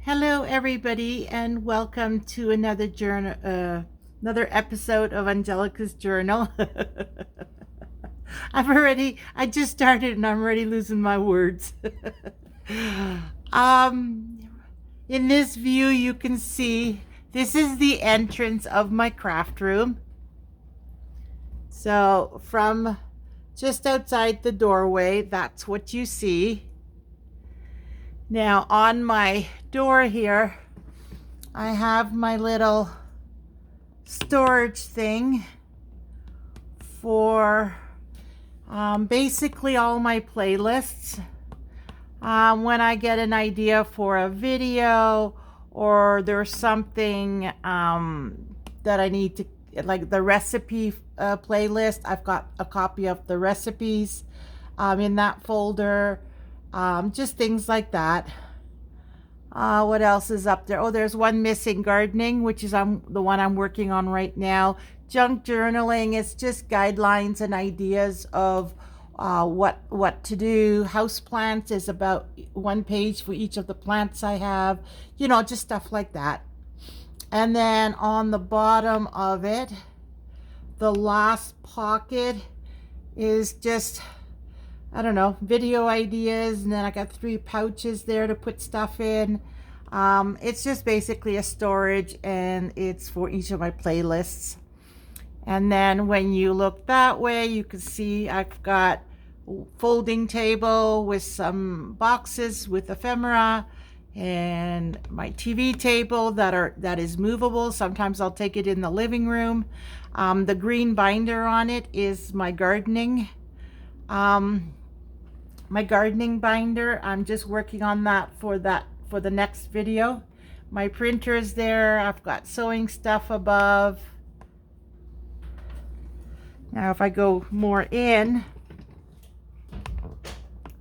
Hello, everybody, and welcome to another journal, another episode of Angelika's Journal. I just started, and I'm already losing my words. um, in this view, you can see this is the entrance of my craft room. So, from just outside the doorway, that's what you see. Now, on my door here, I have my little storage thing for basically all my playlists. When I get an idea for a video or there's something that I need to, like the recipe playlist, I've got a copy of the recipes in that folder. Just things like that. What else is up there? Oh, there's one missing, gardening, which is the one I'm working on right now. Junk journaling, it's just guidelines and ideas of what to do. House plants is about one page for each of the plants I have. Just stuff like that. And then on the bottom of it, the last pocket is just, I don't know, video ideas, and then I got 3 pouches there to put stuff in. It's just basically a storage, and it's for each of my playlists. And then when you look that way, you can see I've got a folding table with some boxes with ephemera, and my TV table that is movable. Sometimes I'll take it in the living room. The green binder on it is my gardening. My gardening binder, I'm just working on that for the next video. My printer is there. I've got sewing stuff above. Now if I go more in,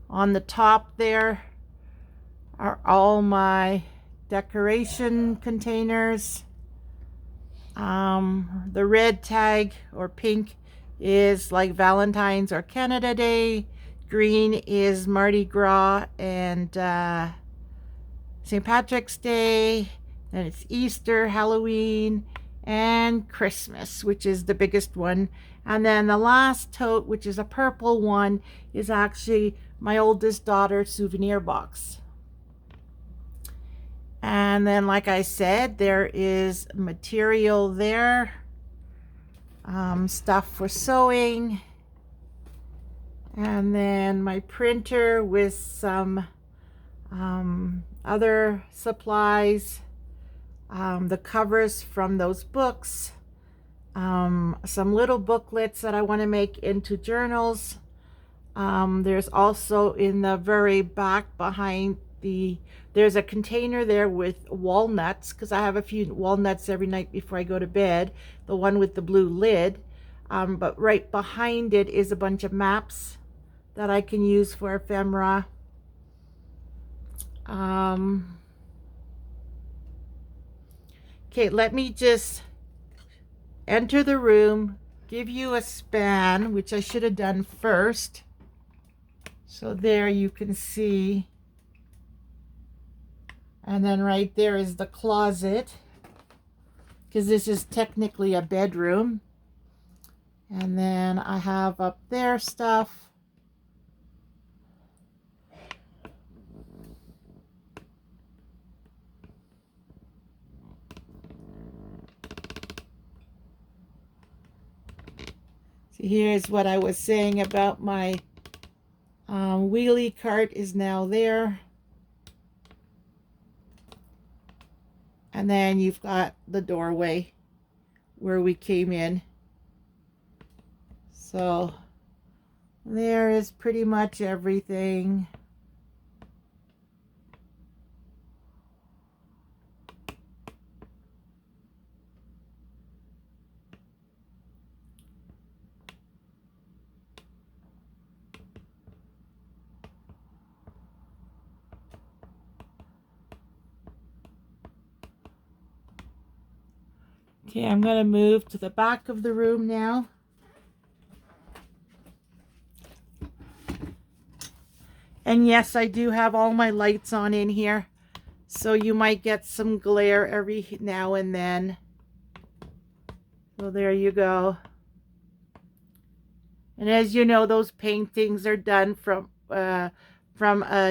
on the top there are all my decoration containers. The red tag or pink is like Valentine's or Canada Day. Green is Mardi Gras and St. Patrick's Day. Then it's Easter, Halloween, and Christmas, which is the biggest one. And then the last tote, which is a purple one, is actually my oldest daughter's souvenir box. And then, like I said, there is material there, stuff for sewing. And then my printer with some other supplies, the covers from those books, some little booklets that I want to make into journals. There's also in the very back behind there's a container there with walnuts, because I have a few walnuts every night before I go to bed, the one with the blue lid. But right behind it is a bunch of maps that I can use for ephemera. Okay, let me just enter the room, give you a span, which I should have done first. So there you can see. And then right there is the closet, because this is technically a bedroom. And then I have up there stuff. See, here's what I was saying about my wheelie cart is now there. And then you've got the doorway where we came in. So there is pretty much everything. Okay, I'm going to move to the back of the room now. And yes, I do have all my lights on in here. So you might get some glare every now and then. So there you go. And as you know, those paintings are done from a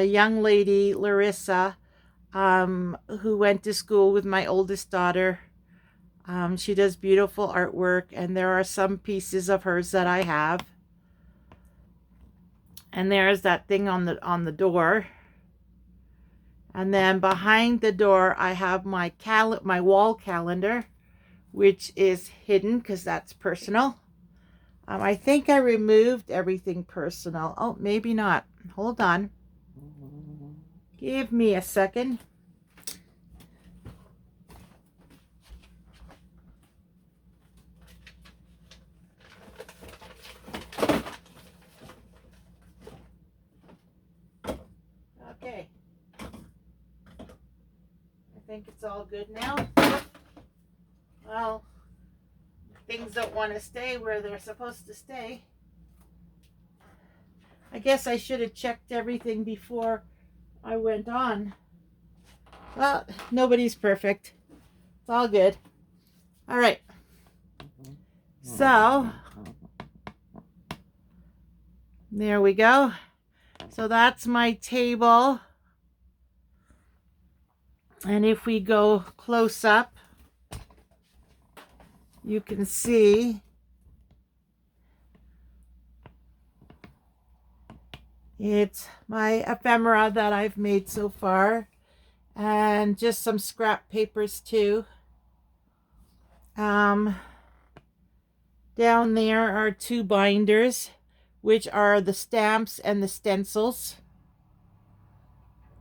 young lady, Larissa, who went to school with my oldest daughter. She does beautiful artwork, and there are some pieces of hers that I have. And there's that thing on the door. And then behind the door, I have my wall calendar, which is hidden because that's personal. I think I removed everything personal. Oh, maybe not. Hold on. Give me a second. Okay. I think it's all good now. Well, things don't want to stay where they're supposed to stay. I guess I should have checked everything before I went on. Well, nobody's perfect. It's all good. All right. So, there we go. So that's my table. And if we go close up, you can see it's my ephemera that I've made so far, and just some scrap papers too. Down there are 2 binders, which are the stamps and the stencils.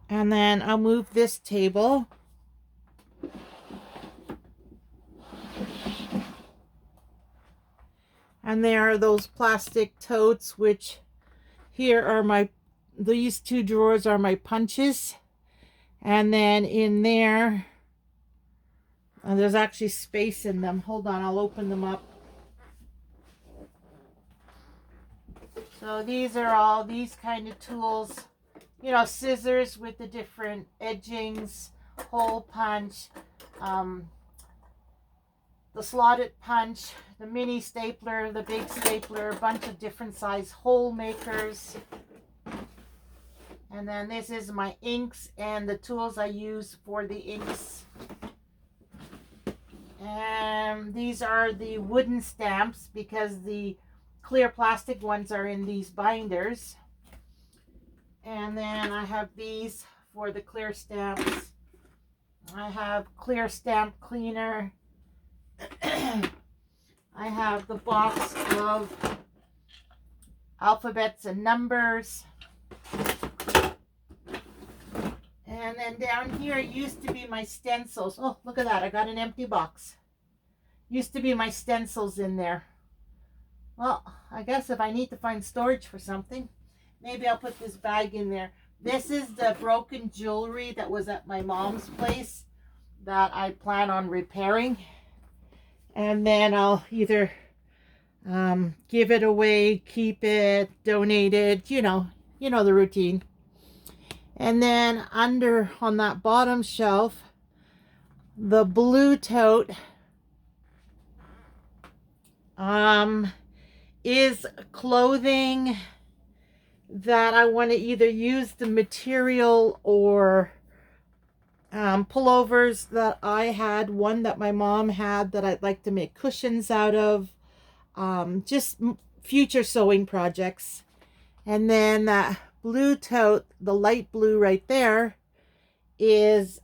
And then I'll move this table. And there are those plastic totes, which here are these 2 drawers are my punches. And then in there, there's actually space in them. Hold on, I'll open them up. So these are all these kind of tools. You know, scissors with the different edgings, hole punch, the slotted punch, the mini stapler, the big stapler, a bunch of different size hole makers. And then this is my inks and the tools I use for the inks. And these are the wooden stamps because the clear plastic ones are in these binders. And then I have these for the clear stamps. I have clear stamp cleaner. I have the box of alphabets and numbers. And then down here used to be my stencils. Oh, look at that. I got an empty box. Used to be my stencils in there. Well, I guess if I need to find storage for something, maybe I'll put this bag in there. This is the broken jewelry that was at my mom's place that I plan on repairing. And then I'll either give it away, keep it, donate it, you know the routine. And then under on that bottom shelf, the blue tote is clothing that I want to either use the material or pullovers that I had, one that my mom had that I'd like to make cushions out of, just future sewing projects. And then that blue tote, the light blue right there, is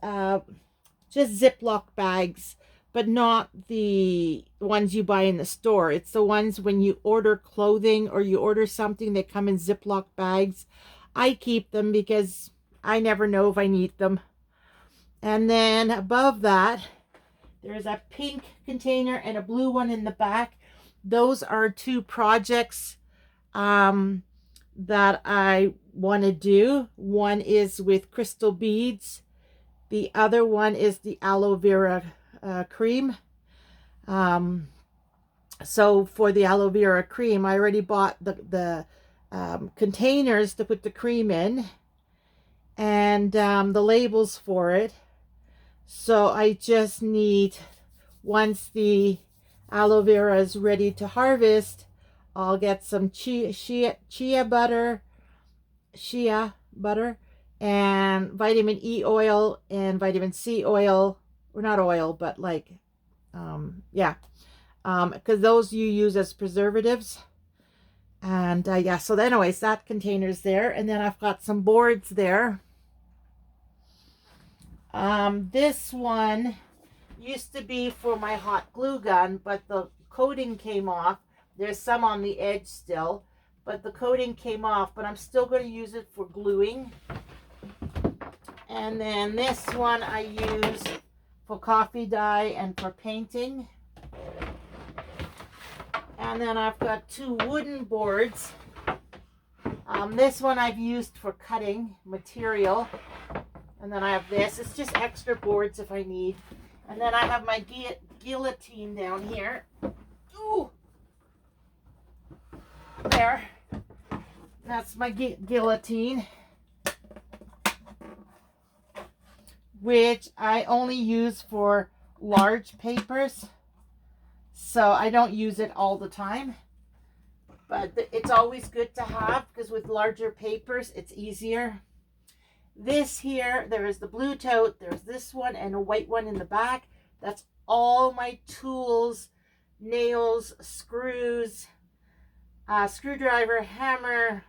just Ziploc bags, but not the ones you buy in the store. It's the ones when you order clothing or you order something that come in Ziploc bags. I keep them because I never know if I need them. And then above that, there's a pink container and a blue one in the back. Those are 2 projects that I want to do. One is with crystal beads. The other one is the aloe vera cream. So for the aloe vera cream, I already bought the containers to put the cream in. and the labels for it. So I just need, once the aloe vera is ready to harvest, I'll get some shea butter, and vitamin E oil and vitamin C oil, or not oil, but like, yeah, because those you use as preservatives. And yeah, so anyways, that container's there, and then I've got some boards there. This one used to be for my hot glue gun, but the coating came off. There's some on the edge still, but the coating came off, but I'm still going to use it for gluing. And then this one I use for coffee dye and for painting. And then I've got two wooden boards. This one I've used for cutting material. And then I have this. It's just extra boards if I need. And then I have my guillotine down here. Ooh! There. That's my guillotine, which I only use for large papers. So I don't use it all the time. But it's always good to have, because with larger papers, it's easier. This here, there is the blue tote, there's this one and a white one in the back. That's all my tools, nails, screws, screwdriver, hammer,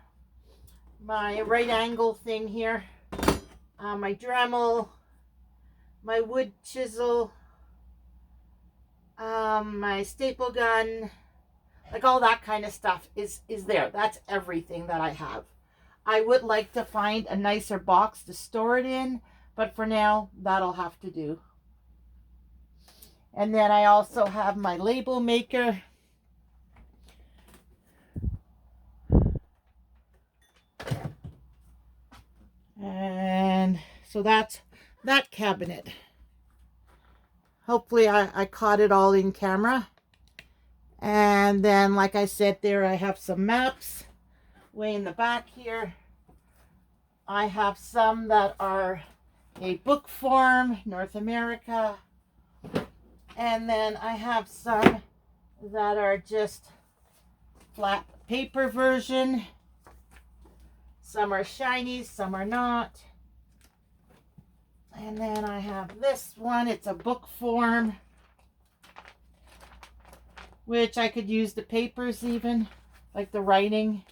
my right angle thing here, my Dremel, my wood chisel, my staple gun, like all that kind of stuff is there. That's everything that I have. I would like to find a nicer box to store it in, but for now, that'll have to do. And then I also have my label maker. And so that's that cabinet. Hopefully I caught it all in camera. And then, like I said, there I have some maps way in the back here. I have some that are a book form, North America. And then I have some that are just flat paper version. Some are shiny, some are not. And then I have this one. It's a book form, which I could use the papers even, like the writing.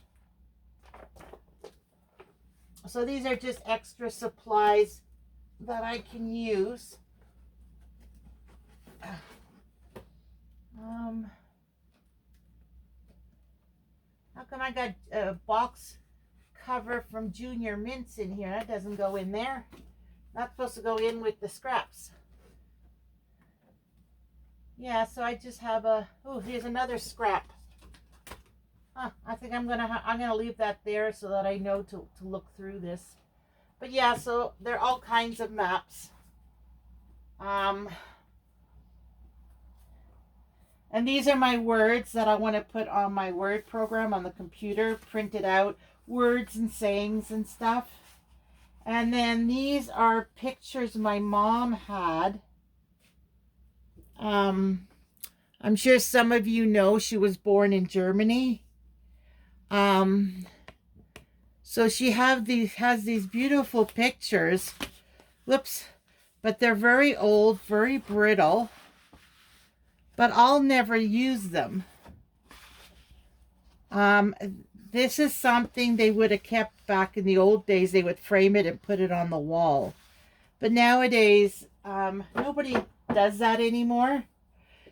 So these are just extra supplies that I can use. How come I got a box cover from Junior Mints in here? That doesn't go in there. Not supposed to go in with the scraps. Yeah, so I just have a, oh, here's another scrap. I think I'm gonna leave that there so that I know to look through this. But yeah, so there are all kinds of maps. And these are my words that I want to put on my word program on the computer, printed out, words and sayings and stuff. And then these are pictures my mom had. I'm sure some of you know she was born in Germany. So she has these beautiful pictures. Whoops. But they're very old, very brittle. But I'll never use them. This is something they would have kept back in the old days. They would frame it and put it on the wall. But nowadays, nobody does that anymore.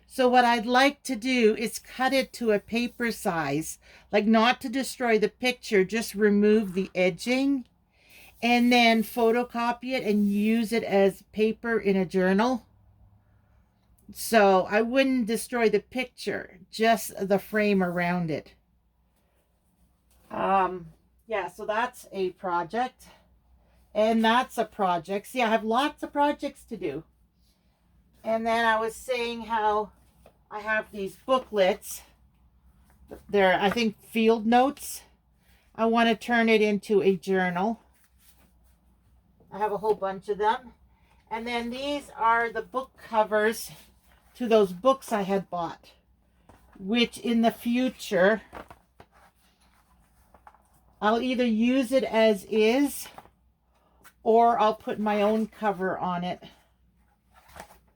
So what I'd like to do is cut it to a paper size, like not to destroy the picture, just remove the edging, and then photocopy it and use it as paper in a journal. So I wouldn't destroy the picture, just the frame around it. Yeah, so that's a project. And that's a project. See, I have lots of projects to do. And then I was saying how I have these booklets. They're, I think, field notes. I want to turn it into a journal. I have a whole bunch of them. And then these are the book covers to those books I had bought, which in the future, I'll either use it as is or I'll put my own cover on it.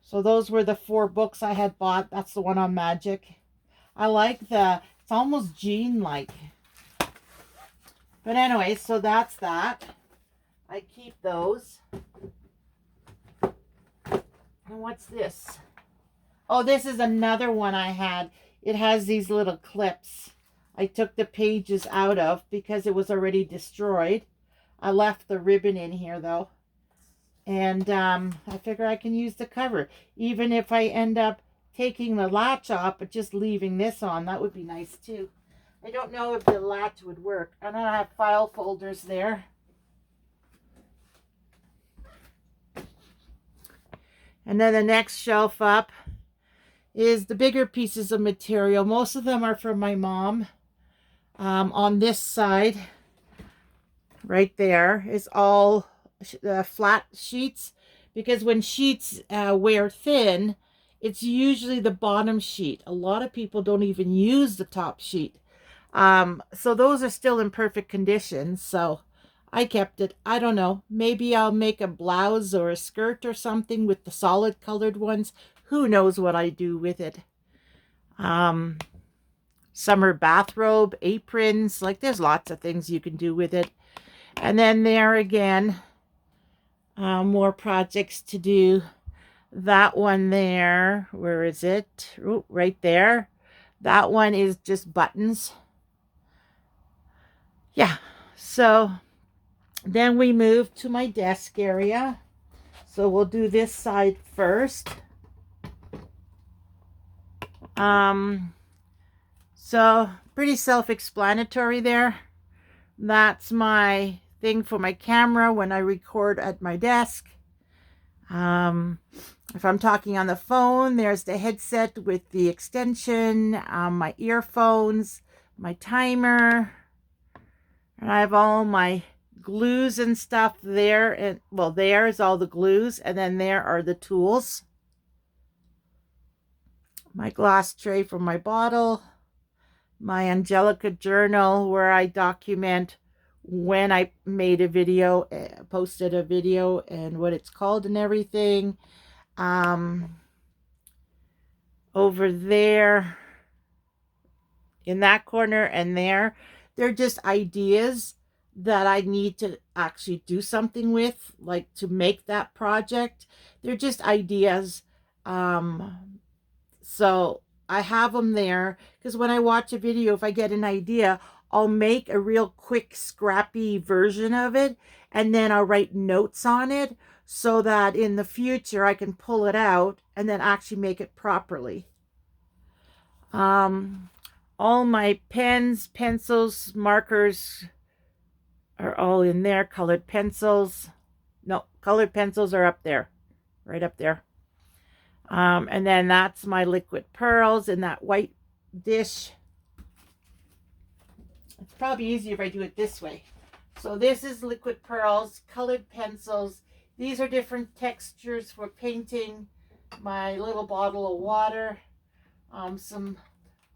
So those were the 4 books I had bought. That's the one on magic. I like it's almost jean-like. But anyway, so that's that. I keep those. And what's this? Oh, this is another one I had. It has these little clips. I took the pages out of because it was already destroyed. I left the ribbon in here though. And I figure I can use the cover. Even if I end up taking the latch off, but just leaving this on, that would be nice too. I don't know if the latch would work. I don't have file folders there. And then the next shelf up is the bigger pieces of material. Most of them are from my mom. On this side, right there, is all flat sheets, because when sheets wear thin, it's usually the bottom sheet. A lot of people don't even use the top sheet. So those are still in perfect condition. So I kept it. I don't know. Maybe I'll make a blouse or a skirt or something with the solid colored ones. Who knows what I do with it. Summer bathrobe, aprons. Like there's lots of things you can do with it. And then there again, more projects to do. That one there, where is it? Ooh, right there. That one is just buttons. Yeah, so then we move to my desk area. So we'll do this side first. So pretty self-explanatory there. That's my thing for my camera when I record at my desk. If I'm talking on the phone, there's the headset with the extension, my earphones, my timer, and I have all my glues and stuff there. And well, there's all the glues, and then there are the tools. My glass tray for my bottle, my Angelika journal where I document when I made a video, posted a video, and what it's called and everything. Over there in that corner and there, they're just ideas that I need to actually do something with, like to make that project. They're just ideas. So I have them there because when I watch a video, if I get an idea, I'll make a real quick, scrappy version of it, and then I'll write notes on it so that in the future I can pull it out and then actually make it properly. All my pens, pencils, markers are all in there. Colored pencils. No, colored pencils are up there, right up there. And then that's my liquid pearls in that white dish. It's probably easier if I do it this way. So this is liquid pearls, colored pencils. These are different textures for painting. My little bottle of water. Some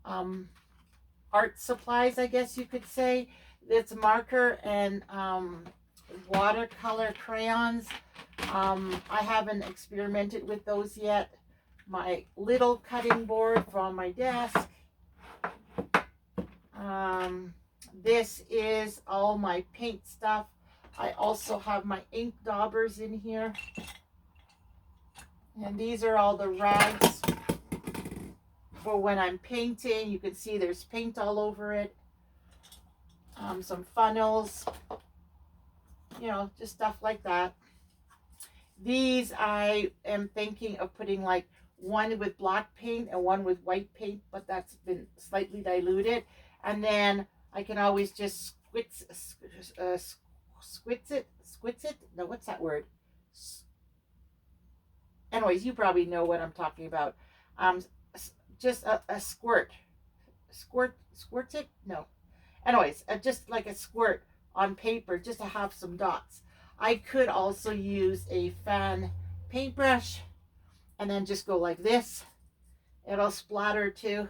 art supplies, I guess you could say. It's marker and watercolor crayons. I haven't experimented with those yet. My little cutting board from my desk. This is all my paint stuff. I also have my ink daubers in here. And these are all the rags for when I'm painting. You can see there's paint all over it. Some funnels, you know, just stuff like that. These I am thinking of putting like one with black paint and one with white paint, but that's been slightly diluted. And then I can always just squits it. No, what's that word? Anyways, you probably know what I'm talking about. Just a squirts it? No. Anyways, just like a squirt on paper, just to have some dots. I could also use a fan paintbrush and then just go like this. It'll splatter too.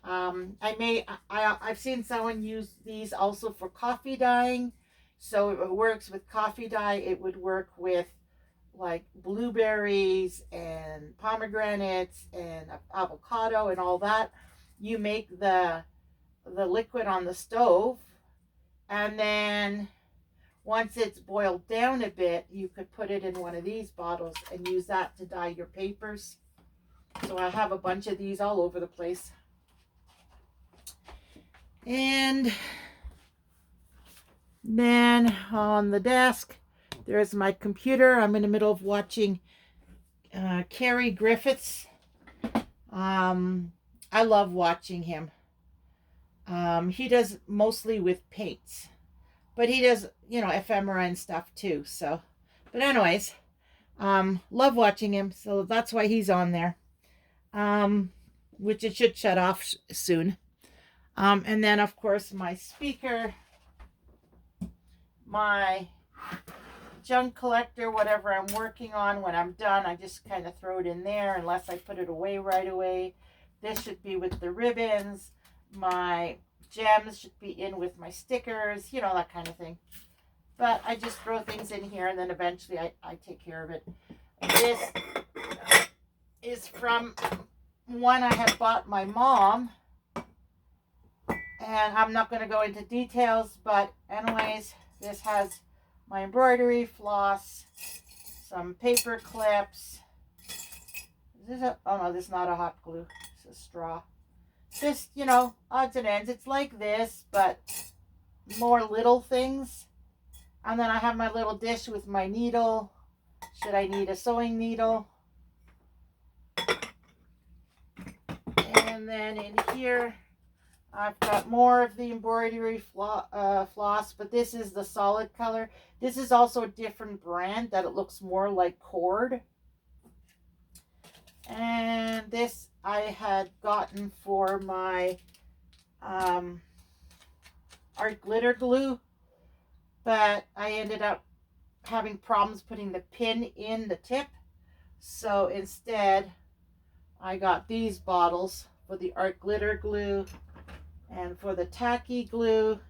I've seen someone use these also for coffee dyeing. So it works with coffee dye. It would work with like blueberries and pomegranates and avocado and all that. You make the liquid on the stove, and then once it's boiled down a bit, you could put it in one of these bottles and use that to dye your papers. So I have a bunch of these all over the place. And then on the desk, there's my computer. I'm in the middle of watching Carrie Griffiths. I love watching him. He does mostly with paints, but he does, ephemera and stuff too. So, but anyways, love watching him. So that's why he's on there. Which it should shut off soon. And then of course my speaker, my junk collector, whatever I'm working on, when I'm done, I just kind of throw it in there unless I put it away right away. This should be with the ribbons. My gems should be in with my stickers, that kind of thing. But I just throw things in here and then eventually I take care of it. This is from one I had bought my mom. And I'm not going to go into details, but anyways, this has my embroidery floss, some paper clips. Oh no, this is not a hot glue. It's a straw. Just, odds and ends. It's like this, but more little things. And then I have my little dish with my needle. Should I need a sewing needle? And then in here, I've got more of the embroidery floss, but this is the solid color. This is also a different brand that it looks more like cord. And this I had gotten for my art glitter glue, but I ended up having problems putting the pin in the tip. So instead, I got these bottles for the art glitter glue and for the tacky glue,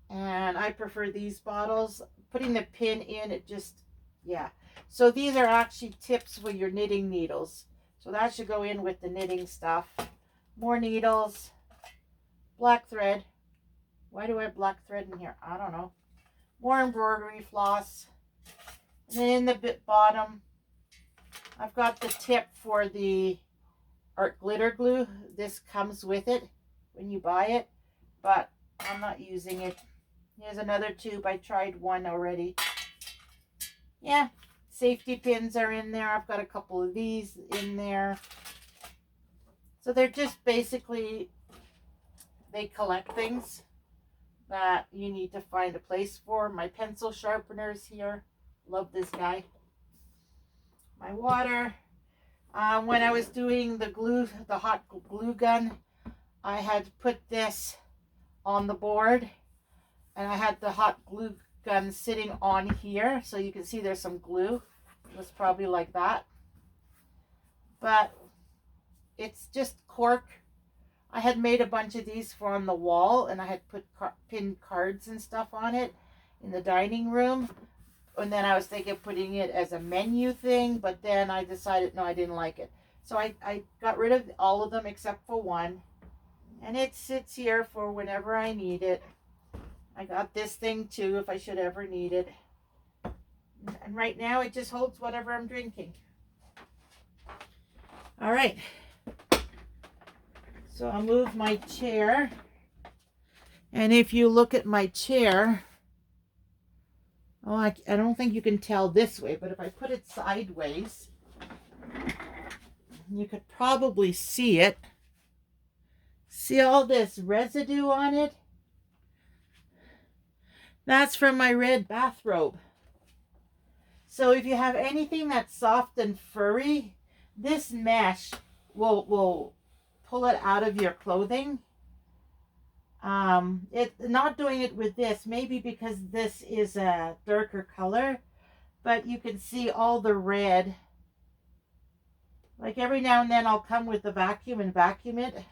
and I prefer these bottles. Putting the pin in, it just, yeah. So these are actually tips for your knitting needles. So that should go in with the knitting stuff. More needles, black thread. Why do I have black thread in here? I don't know. More embroidery floss. And then in the bottom, I've got the tip for the art glitter glue. This comes with it when you buy it, but I'm not using it. Here's another tube. I tried one already. Yeah, safety pins are in there. I've got a couple of these in there. So they're just basically, they collect things that you need to find a place for. My pencil sharpeners here. Love this guy. My water. When I was doing the glue, the hot glue gun, I had put this on the board, and I had the hot glue gun sitting on here, so you can see there's some glue. It was probably like that, but it's just cork. I had made a bunch of these for on the wall, and I had put pinned cards and stuff on it in the dining room, and then I was thinking of putting it as a menu thing, but then I decided no, I didn't like it, so I got rid of all of them except for one. And it sits here for whenever I need it. I got this thing too if I should ever need it. And right now it just holds whatever I'm drinking. All right. So I'll move my chair. And if you look at my chair, I don't think you can tell this way, but if I put it sideways, you could probably see it. See all this residue on it? That's from my red bathrobe. So if you have anything that's soft and furry, this mesh will pull it out of your clothing. Not doing it with this, maybe because this is a darker color, but you can see all the red. Like every now and then I'll come with the vacuum and vacuum it.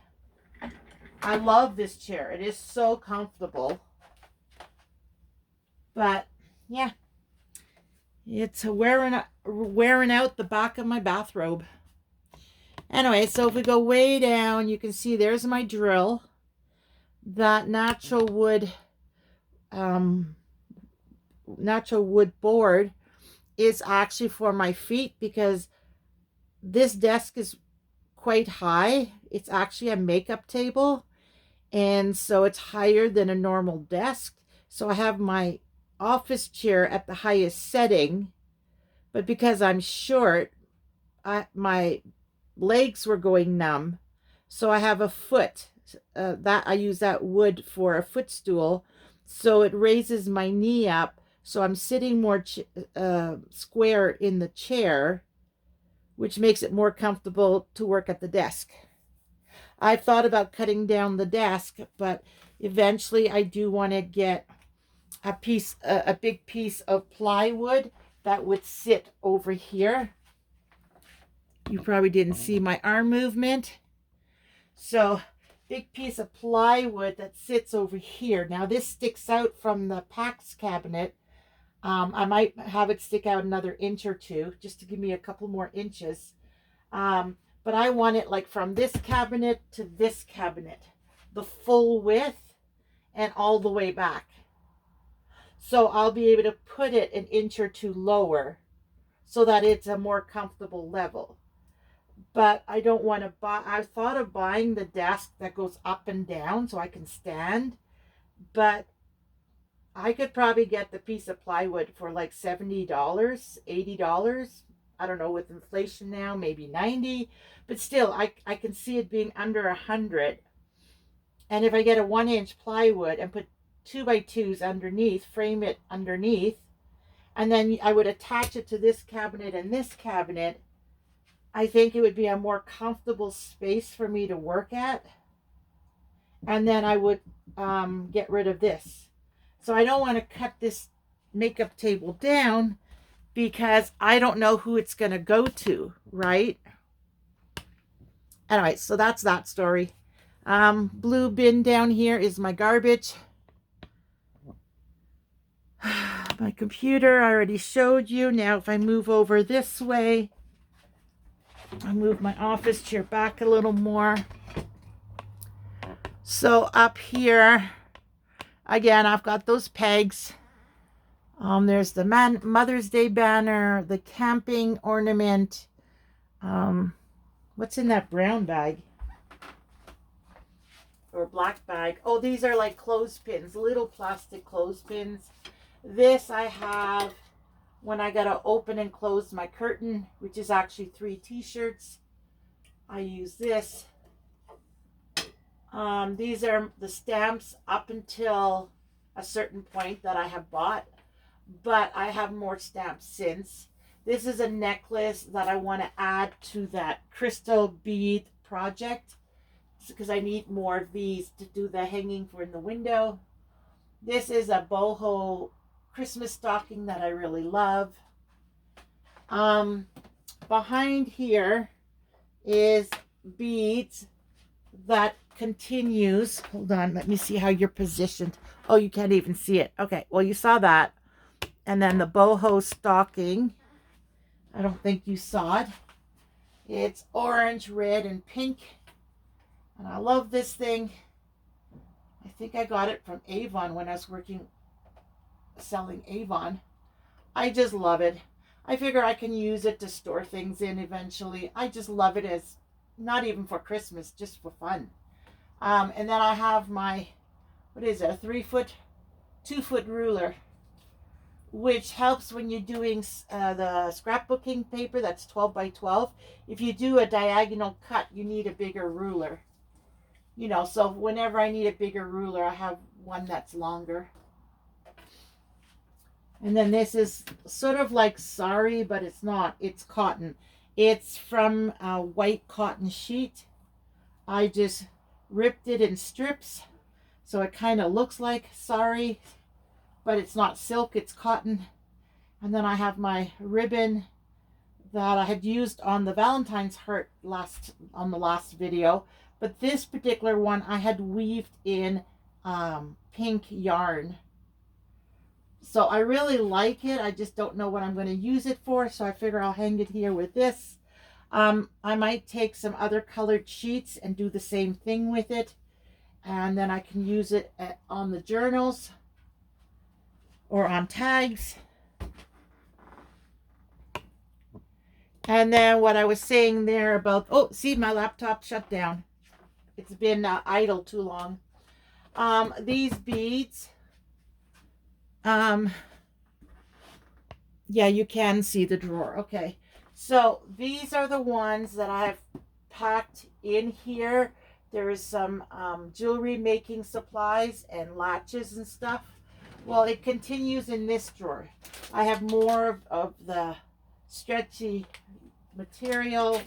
I love this chair. It is so comfortable. But yeah, it's wearing out the back of my bathrobe. Anyway, so if we go way down, you can see there's my drill. That natural wood board is actually for my feet because this desk is quite high. It's actually a makeup table, and so it's higher than a normal desk. So I have my office chair at the highest setting, but because I'm short, my legs were going numb, so I have a foot that I use that wood for a footstool, so it raises my knee up, so I'm sitting more square in the chair, which makes it more comfortable to work at the desk. I've thought about cutting down the desk, but eventually I do want to get a big piece of plywood that would sit over here. You probably didn't see my arm movement. So big piece of plywood that sits over here. Now this sticks out from the PAX cabinet. I might have it stick out another inch or two just to give me a couple more inches. But I want it like from this cabinet to this cabinet, the full width and all the way back. So I'll be able to put it an inch or two lower so that it's a more comfortable level. But I don't want to buy, I thought of buying the desk that goes up and down so I can stand, but I could probably get the piece of plywood for like $70, $80. I don't know, with inflation now, maybe 90, but still I can see it being under 100. And if I get a 1-inch plywood and put 2x2s underneath, frame it underneath, and then I would attach it to this cabinet and this cabinet, I think it would be a more comfortable space for me to work at. And then I would get rid of this. So I don't want to cut this makeup table down because I don't know who it's going to go to, right? Anyway, so that's that story. Blue bin down here is my garbage. My computer, I already showed you. Now if I move over this way, I'll move my office chair back a little more. So up here, again, I've got those pegs. There's the Mother's Day banner, the camping ornament. What's in that brown bag? Or black bag? Oh, these are like clothespins, little plastic clothespins. This I have when I gotta open and close my curtain, which is actually 3 t-shirts. I use this. These are the stamps up until a certain point that I have bought, but I have more stamps since. This is a necklace that I want to add to that crystal bead project because I need more of these to do the hanging for in the window. This is a boho Christmas stocking that I really love. Behind here is beads that continues. Hold on, let me see how you're positioned. Oh, you can't even see it. Okay, well, you saw that. And then the boho stocking. I don't think you saw it. It's orange, red, and pink. And I love this thing. I think I got it from Avon when I was selling Avon. I just love it. I figure I can use it to store things in eventually. I just love it as, not even for Christmas, just for fun. And then I have my, what is it, a 2-foot ruler, which helps when you're doing the scrapbooking paper that's 12 by 12. If you do a diagonal cut, you need a bigger ruler. You know, so whenever I need a bigger ruler, I have one that's longer. And then this is sort of like sari, but it's not. It's cotton. It's from a white cotton sheet. I just ripped it in strips, So it kind of looks like sari, but it's not silk, it's cotton. And then I have my ribbon that I had used on the Valentine's heart on the last video. But this particular one I had weaved in pink yarn. So I really like it. I just don't know what I'm going to use it for. So I figure I'll hang it here with this. I might take some other colored sheets and do the same thing with it. And then I can use it on the journals or on tags. And then what I was saying there about, oh, see, my laptop shut down. It's been idle too long. These beads, yeah, you can see the drawer. Okay. So these are the ones that I have packed in here. There is some jewelry making supplies and latches and stuff. Well, it continues in this drawer. I have more of the stretchy material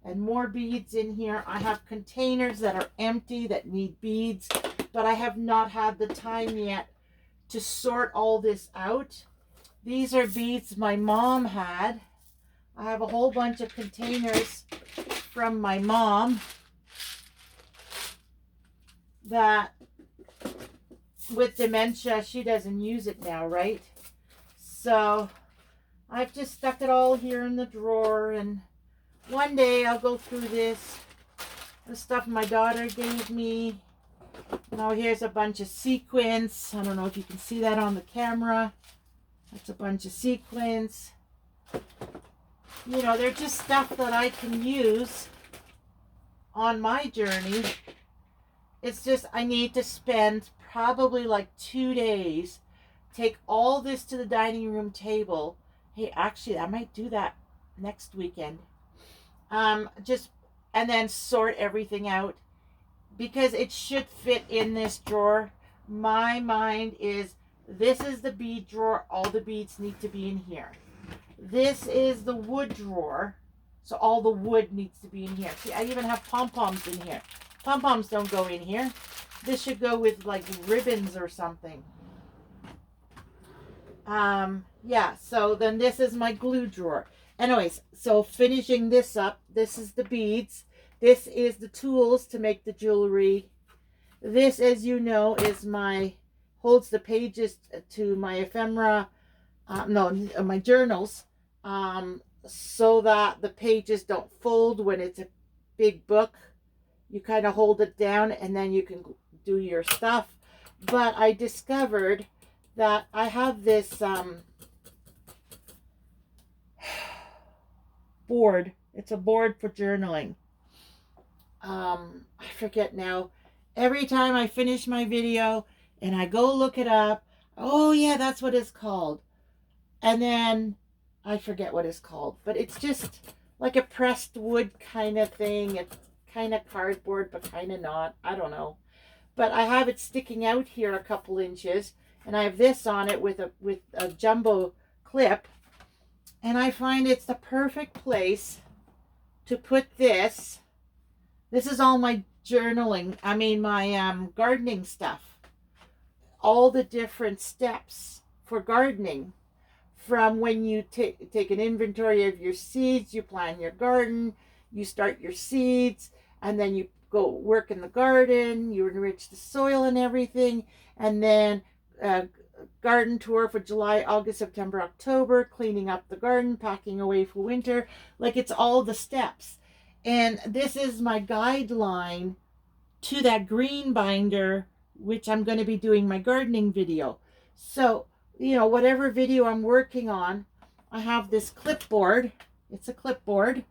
and more beads in here. I have containers that are empty that need beads, but I have not had the time yet to sort all this out. These are beads my mom had. I have a whole bunch of containers from my mom that with dementia, she doesn't use it now, right? So I've just stuck it all here in the drawer, and one day I'll go through this. The stuff my daughter gave me. Now here's a bunch of sequins. I don't know if you can see that on the camera. That's a bunch of sequins. You know, they're just stuff that I can use on my journey. It's just I need to spend probably like 2 days, take all this to the dining room table. Hey, actually, I might do that next weekend. And then sort everything out because it should fit in this drawer. My mind is, this is the bead drawer. All the beads need to be in here. This is the wood drawer. So all the wood needs to be in here. See, I even have pom-poms in here. Pom-poms don't go in here. This should go with like ribbons or something. Yeah, so then this is my glue drawer. Anyways, so finishing this up, this is the beads. This is the tools to make the jewelry. This, as you know, is holds the pages to my ephemera, my journals, so that the pages don't fold when it's a big book. You kind of hold it down and then you can do your stuff. But I discovered that I have this board. It's a board for journaling. I forget now. Every time I finish my video and I go look it up, oh yeah, that's what it's called. And then I forget what it's called. But it's just like a pressed wood kind of thing. It's kind of cardboard, but kind of not. I don't know. But I have it sticking out here a couple inches. And I have this on it with a jumbo clip. And I find it's the perfect place to put this. This is all my journaling. I mean, my gardening stuff. All the different steps for gardening. From when you take an inventory of your seeds, you plan your garden, you start your seeds, and then you go work in the garden, you enrich the soil and everything, and then garden tour for July, August, September, October, cleaning up the garden, packing away for winter. Like, it's all the steps. And this is my guideline to that green binder, which I'm going to be doing my gardening video. So, you know, whatever video I'm working on, I have this clipboard. It's a clipboard.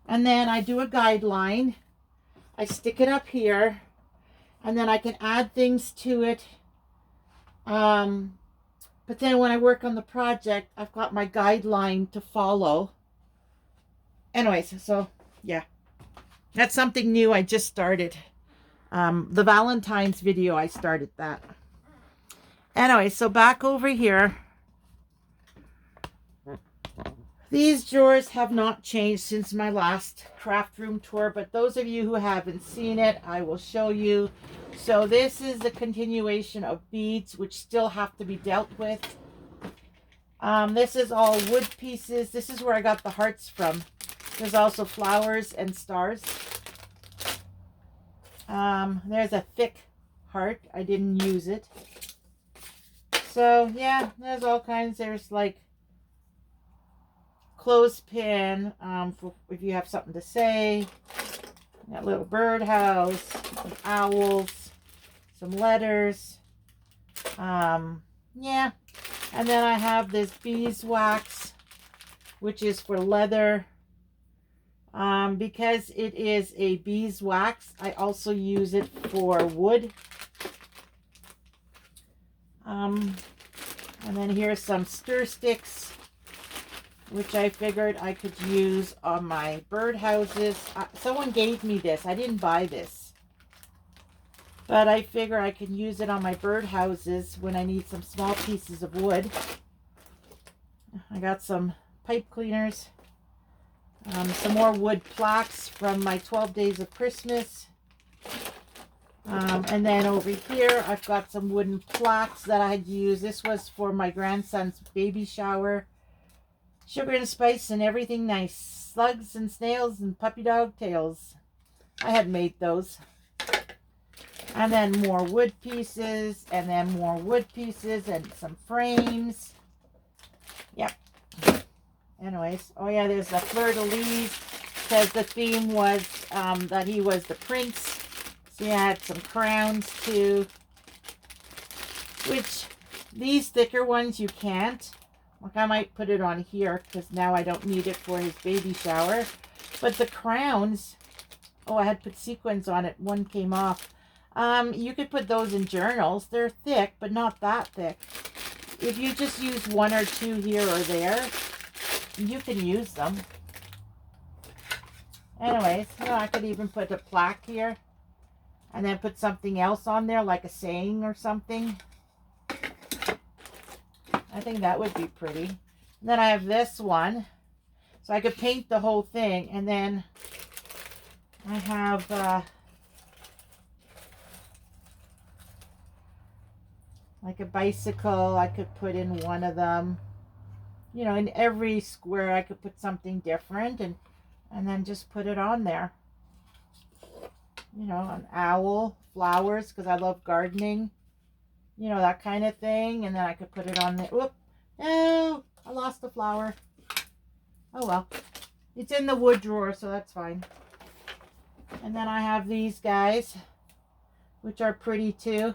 And then I do a guideline. I stick it up here. And then I can add things to it. But then when I work on the project, I've got my guideline to follow. Anyways, so yeah. That's something new I just started. The Valentine's video, I started that. Anyway, so back over here. These drawers have not changed since my last craft room tour, but those of you who haven't seen it, I will show you. So this is the continuation of beads, which still have to be dealt with. This is all wood pieces. This is where I got the hearts from. There's also flowers and stars. There's a thick heart. I didn't use it. So yeah, there's all kinds. There's like clothespin, for if you have something to say. That little birdhouse, some owls, some letters. Yeah. And then I have this beeswax, which is for leather. Because it is a beeswax, I also use it for wood. And then here's some stir sticks, which I figured I could use on my birdhouses. Someone gave me this. I didn't buy this. But I figure I can use it on my birdhouses when I need some small pieces of wood. I got some pipe cleaners. Some more wood plaques from my 12 Days of Christmas. And then over here, I've got some wooden plaques that I had used. This was for my grandson's baby shower. Sugar and spice and everything nice. Slugs and snails and puppy dog tails. I had made those. And then more wood pieces. And then more wood pieces and some frames. Yep. Anyways. Oh yeah, there's the fleur-de-lis. Because the theme was that he was the prince. So you had some crowns too. Which, these thicker ones you can't. Like I might put it on here because now I don't need it for his baby shower. But the crowns, oh, I had put sequins on it. One came off. You could put those in journals. They're thick, but not that thick. If you just use one or two here or there, you can use them. Anyways, you know, I could even put a plaque here and then put something else on there, like a saying or something. I think that would be pretty. And then I have this one. So I could paint the whole thing. And then I have like a bicycle. I could put in one of them. You know, in every square I could put something different. And then just put it on there. You know, an owl, flowers, because I love gardening. You know, that kind of thing. And then I could put it on there. Whoop. No, I lost the flower. Oh, well. It's in the wood drawer, so that's fine. And then I have these guys, which are pretty too.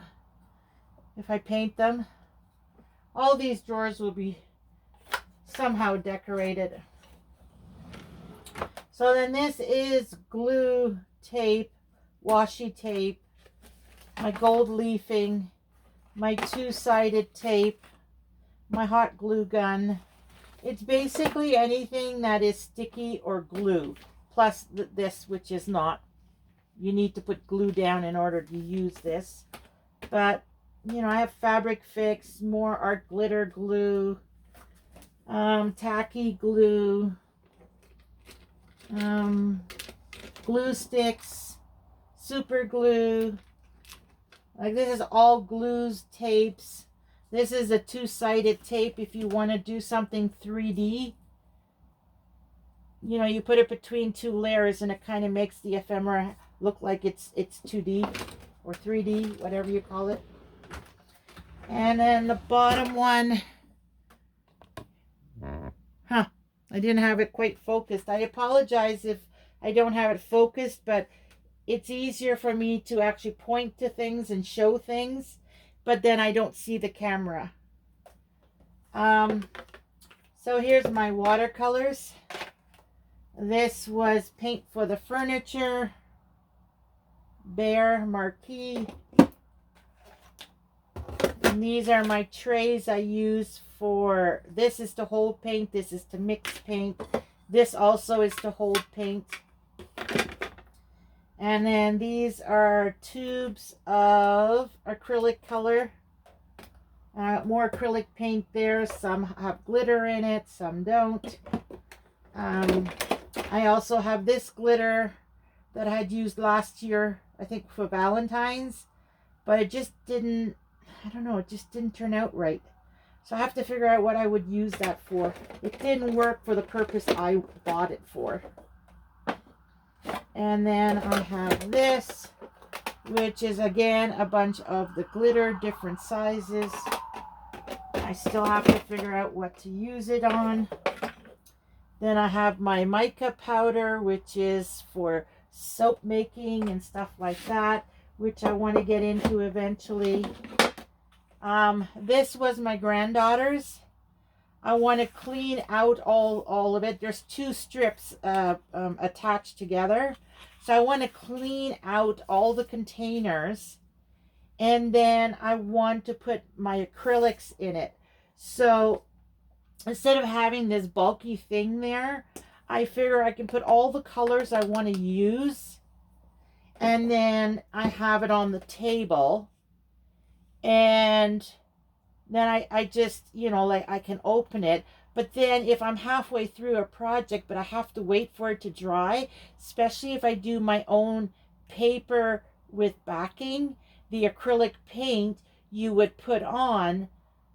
If I paint them. All these drawers will be somehow decorated. So then this is glue tape, washi tape, my gold leafing, my two-sided tape, my hot glue gun. It's basically anything that is sticky or glue, plus this, which is not. You need to put glue down in order to use this. But, you know, I have fabric fix, more art glitter glue, tacky glue, glue sticks, super glue. Like this is all glues, tapes. This is a two-sided tape if you want to do something 3D. You know, you put it between two layers and it kind of makes the ephemera look like it's 2D or 3D, whatever you call it. And then the bottom one, I didn't have it quite focused. I apologize if I don't have it focused, but it's easier for me to actually point to things and show things, but then I don't see the camera. So here's my watercolors. This was paint for the furniture, bear, marquee. And these are my trays I use for, this is to hold paint, this is to mix paint, this also is to hold paint. And then these are tubes of acrylic color. More acrylic paint there. Some have glitter in it, some don't. Um, I also have this glitter that I had used last year, I think for Valentine's, but it just didn't, I don't know, it just didn't turn out right. So I have to figure out what I would use that for. It didn't work for the purpose I bought it for. And then I have this, which is again a bunch of the glitter, different sizes. I still have to figure out what to use it on. Then I have my mica powder, which is for soap making and stuff like that, which I want to get into eventually. This was my granddaughter's. I want to clean out all of it. There's two strips attached together. So I want to clean out all the containers. And then I want to put my acrylics in it. So instead of having this bulky thing there, I figure I can put all the colors I want to use. And then I have it on the table. And then I just, you know, like I can open it. But then if I'm halfway through a project, but I have to wait for it to dry, especially if I do my own paper with backing, the acrylic paint you would put on,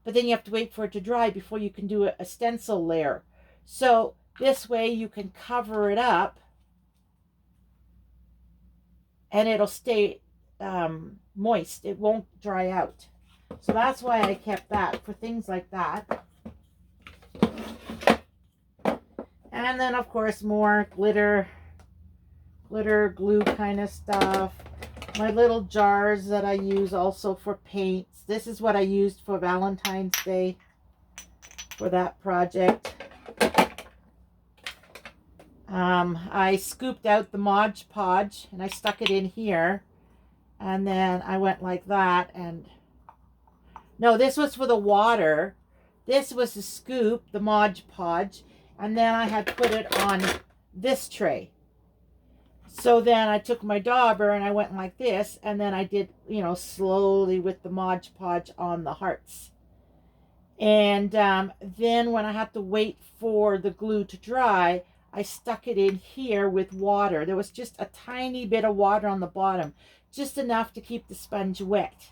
but then you have to wait for it to dry before you can do a stencil layer. So this way you can cover it up and it'll stay moist. It won't dry out. So that's why I kept that for things like that. And then of course more glitter glue kind of stuff. My little jars that I use also for paints. This is what I used for Valentine's Day for that project. I scooped out the Mod Podge and I stuck it in here. And then I went like that. And no, this was for the water. This was the scoop, the Mod Podge. And then I had put it on this tray. So then I took my dauber and I went like this. And then I did, you know, slowly with the Mod Podge on the hearts. And then when I had to wait for the glue to dry, I stuck it in here with water. There was just a tiny bit of water on the bottom, just enough to keep the sponge wet.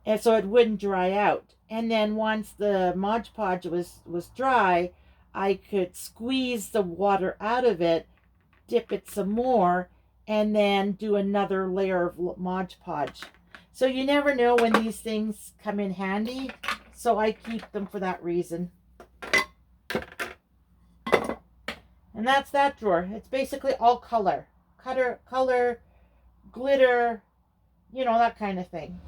And so it wouldn't dry out. And then once the Mod Podge was dry, I could squeeze the water out of it, dip it some more, and then do another layer of Mod Podge. So you never know when these things come in handy. So I keep them for that reason. And that's that drawer. It's basically all color, glitter, you know, that kind of thing.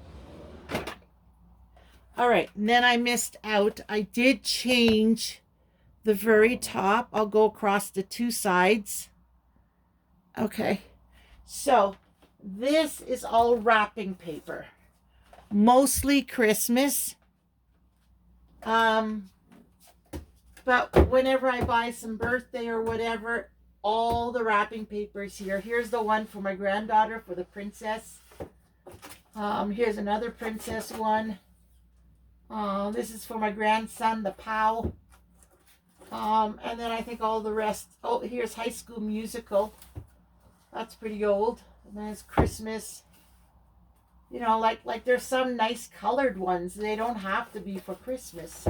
All right, and then I missed out. I did change the very top. I'll go across the two sides. Okay, so this is all wrapping paper, mostly Christmas. But whenever I buy some birthday or whatever, all the wrapping paper is here. Here's the one for my granddaughter for the princess. Here's another princess one. This is for my grandson, the POW. And then I think all the rest. Oh, here's High School Musical. That's pretty old. And then it's Christmas. You know, like there's some nice colored ones. They don't have to be for Christmas.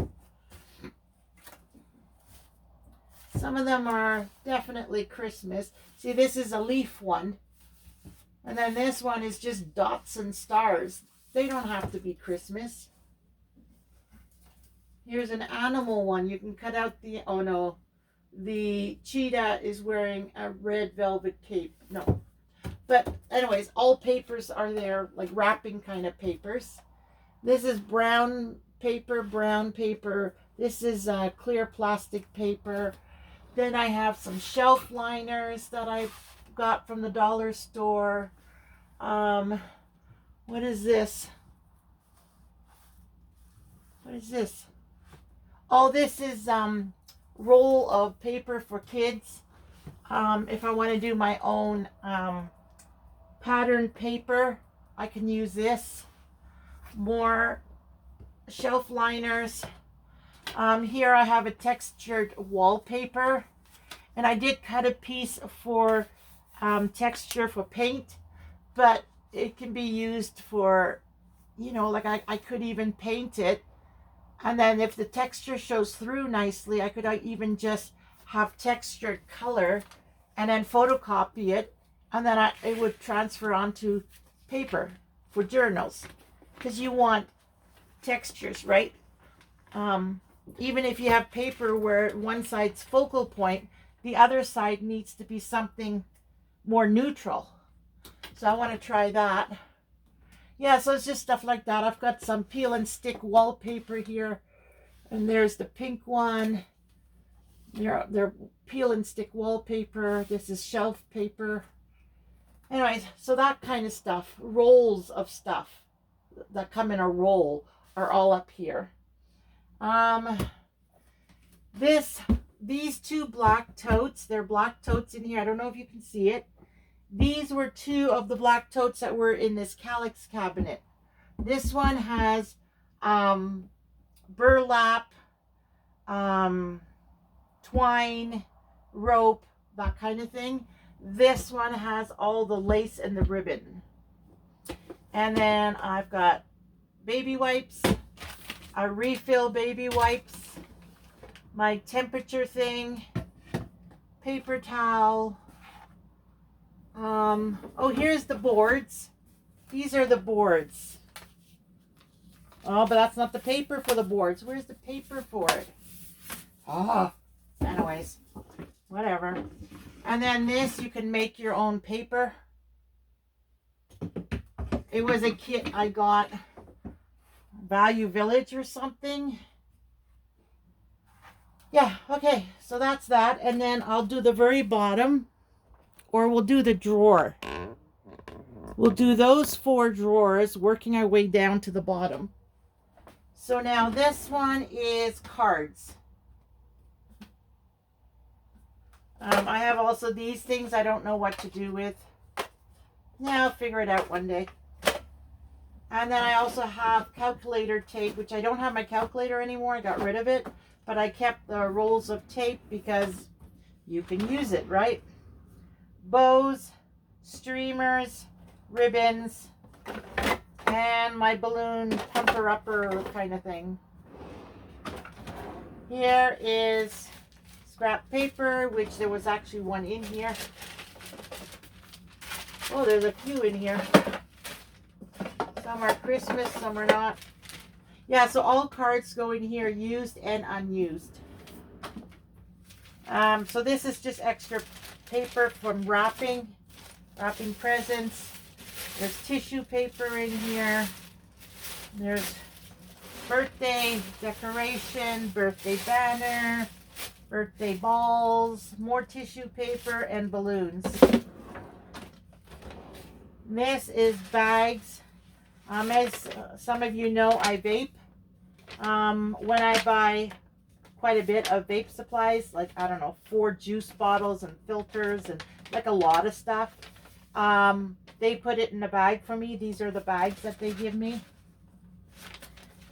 Some of them are definitely Christmas. See, this is a leaf one. And then this one is just dots and stars. They don't have to be Christmas. Here's an animal one. You can cut out the, oh no, the cheetah is wearing a red velvet cape. No. But anyways, all papers are there, like wrapping kind of papers. This is brown paper. This is clear plastic paper. Then I have some shelf liners that I got from the dollar store. What is this? What is this? Oh, this is roll of paper for kids. If I want to do my own pattern paper, I can use this. More shelf liners. Here I have a textured wallpaper. And I did cut a piece for texture for paint, but it can be used for, you know, like I could even paint it. And then if the texture shows through nicely, I could even just have textured color and then photocopy it. And then it would transfer onto paper for journals. Because you want textures, right? Even if you have paper where one side's focal point, the other side needs to be something more neutral. So I want to try that. Yeah, so it's just stuff like that. I've got some peel and stick wallpaper here. And there's the pink one. They're peel and stick wallpaper. This is shelf paper. Anyways, so that kind of stuff. Rolls of stuff that come in a roll are all up here. These two black totes, they're black totes in here. I don't know if you can see it. These were two of the black totes that were in this calyx cabinet. This one has burlap, twine, rope, that kind of thing. This one has all the lace and the ribbon. And then I've got baby wipes, a refill baby wipes, my temperature thing, paper towel. Oh, here's the boards. These are the boards. Oh, but that's not the paper for the boards. Where's the paper for it? Oh, anyways, whatever. And then this, you can make your own paper. It was a kit I got, Value Village or something. Yeah, okay, so that's that. And then I'll do the very bottom, or we'll do the drawer. We'll do those 4 drawers, working our way down to the bottom. So now this one is cards. I have also these things I don't know what to do with. Yeah, I'll figure it out one day. And then I also have calculator tape, which I don't have my calculator anymore. I got rid of it. But I kept the rolls of tape because you can use it, right? Bows, streamers, ribbons, and my balloon pumper-upper kind of thing. Here is scrap paper, which there was actually one in here. Oh, there's a few in here. Some are Christmas, some are not. Yeah, so all cards go in here, used and unused. So this is just extra paper from wrapping presents. There's tissue paper in here. There's birthday decoration, birthday banner, birthday balls, more tissue paper, and balloons. This is bags. As some of you know, I vape. When I buy quite a bit of vape supplies, like, I don't know, 4 juice bottles and filters and like a lot of stuff, they put it in a bag for me. These are the bags that they give me.